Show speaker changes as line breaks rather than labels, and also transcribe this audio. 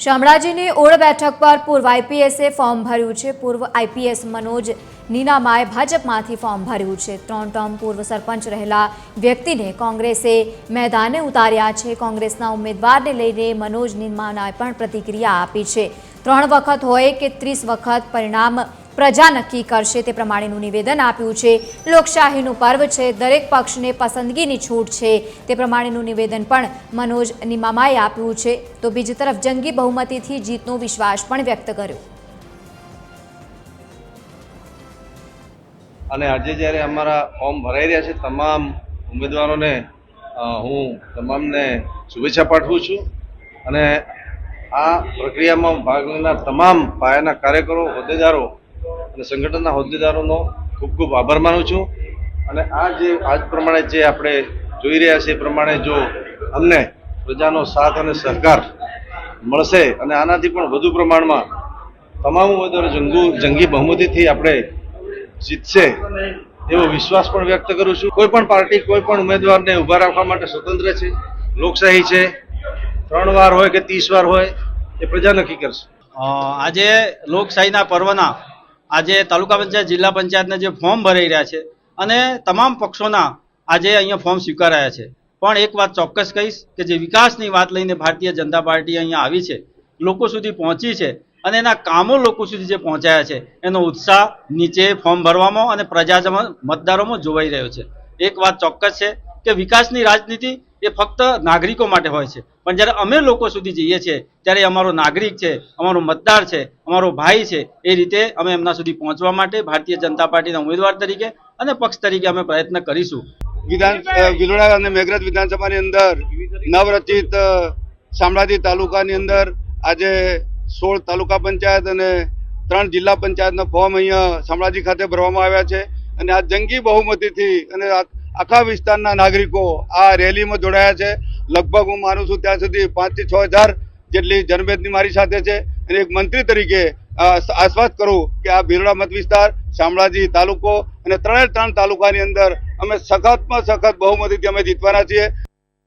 શામળાજીની ઓળ બેઠક પર પૂર્વ આઈપીએસે ફોર્મ ભર્યું છે। પૂર્વ આઈપીએસ મનોજ નીનામાએ ભાજપમાંથી ફોર્મ ભર્યું છે। 3 ટર્મ પૂર્વ સરપંચ રહેલા વ્યક્તિને કોંગ્રેસે મેદાને ઉતાર્યા છે। કોંગ્રેસના ઉમેદવારને લઈને મનોજ નીનામાએ પણ પ્રતિક્રિયા આપી છે। 3 વખત હોય કે 30 વખત પરિણામ પ્રજા નક્કી કરશે તે પ્રમાણેનું નિવેદન આપ્યું છે। લોકશાહીનું પર્વ છે, દરેક પક્ષને પસંદગીની છૂટ છે તે પ્રમાણેનું નિવેદન પણ મનોજ નીનામાએ આપ્યું છે। તો બીજી તરફ જંગી બહુમતીથી જીતનો વિશ્વાસ પણ વ્યક્ત કર્યો।
અને આજે જ્યારે અમારા ફોર્મ ભરાઈ રહ્યા છે તમામ ઉમેદવારોને હું તમામને શુભેચ્છા પાઠવું છું અને આ પ્રક્રિયામાં ભાગ લેનાર તમામ પાયાના કાર્યકરો, હોદ્દેદારો અને સંગઠનના હોદ્દેદારોનો ખૂબ ખૂબ આભાર માનું છું। અને આજ પ્રમાણે જે આપણે જોઈ રહ્યા છીએ એ પ્રમાણે જો અમને પ્રજાનો સાથ અને સહકાર મળશે અને આનાથી પણ વધુ પ્રમાણમાં તમામ ઉમેદવારો જંગી બહુમતીથી આપણે જીતશે એવો વિશ્વાસ પણ વ્યક્ત કરું છું। કોઈ પણ પાર્ટી કોઈ પણ ઉમેદવારને ઊભા રાખવા માટે સ્વતંત્ર છે, લોકશાહી છે। 3 વાર હોય કે 30 વાર હોય એ પ્રજા નક્કી કરશે।
આજે લોકશાહીના પર્વના આજે તાલુકા પંચાયત, જિલ્લા પંચાયતના જે ફોર્મ ભરાઈ રહ્યા છે અને તમામ પક્ષોના આજે અહીંયા ફોર્મ સ્વીકારાયા છે। પણ એક વાત ચોક્કસ કહીશ કે જે વિકાસની વાત લઈને ભારતીય જનતા પાર્ટી અહીંયા આવી છે, લોકો સુધી પહોંચી છે અને એના કામો લોકો સુધી જે પહોંચાયા છે એનો ઉત્સાહ નીચે ફોર્મ ભરવામાં અને પ્રજામાં મતદારોમાં જોવાઈ રહ્યો છે। એક વાત ચોક્કસ છે કે વિકાસની રાજનીતિ એ ફક્ત નાગરિકો માટે હોય છે, પણ જ્યારે અમે લોકો સુધી જઈએ છીએ ત્યારે અમારો નાગરિક છે, અમારો મતદાર છે, અમારો ભાઈ છે, એ રીતે અમે એમના સુધી પહોંચવા માટે ભારતીય જનતા પાર્ટીના ઉમેદવાર તરીકે અને પક્ષ તરીકે અમે પ્રયત્ન કરીશું।
ભિલોડા અને મેઘરજ વિધાનસભાની અંદર નવરચિત શામળાજી તાલુકાની અંદર આજે 16 તાલુકા પંચાયત અને 3 જિલ્લા પંચાયતના ફોર્મ અહીંયા શામળાજી ખાતે ભરવામાં આવ્યા છે અને આ જંગી બહુમતીથી અને આખા વિસ્તારના નાગરિકો આ રેલીમાં જોડાયા છે। લગભગ હું માનું છું ત્યાં સુધી 5 થી 6 હજાર જેટલી જનમેદની મારી સાથે છે અને એક મંત્રી તરીકે આશ્વાસ્ત કરું કે આ ભિલોડા મત વિસ્તાર, શામળાજી તાલુકો અને 3 તાલુકાની અંદર અમે સખતમાં સખત બહુમતીથી અમે જીતવાના છીએ।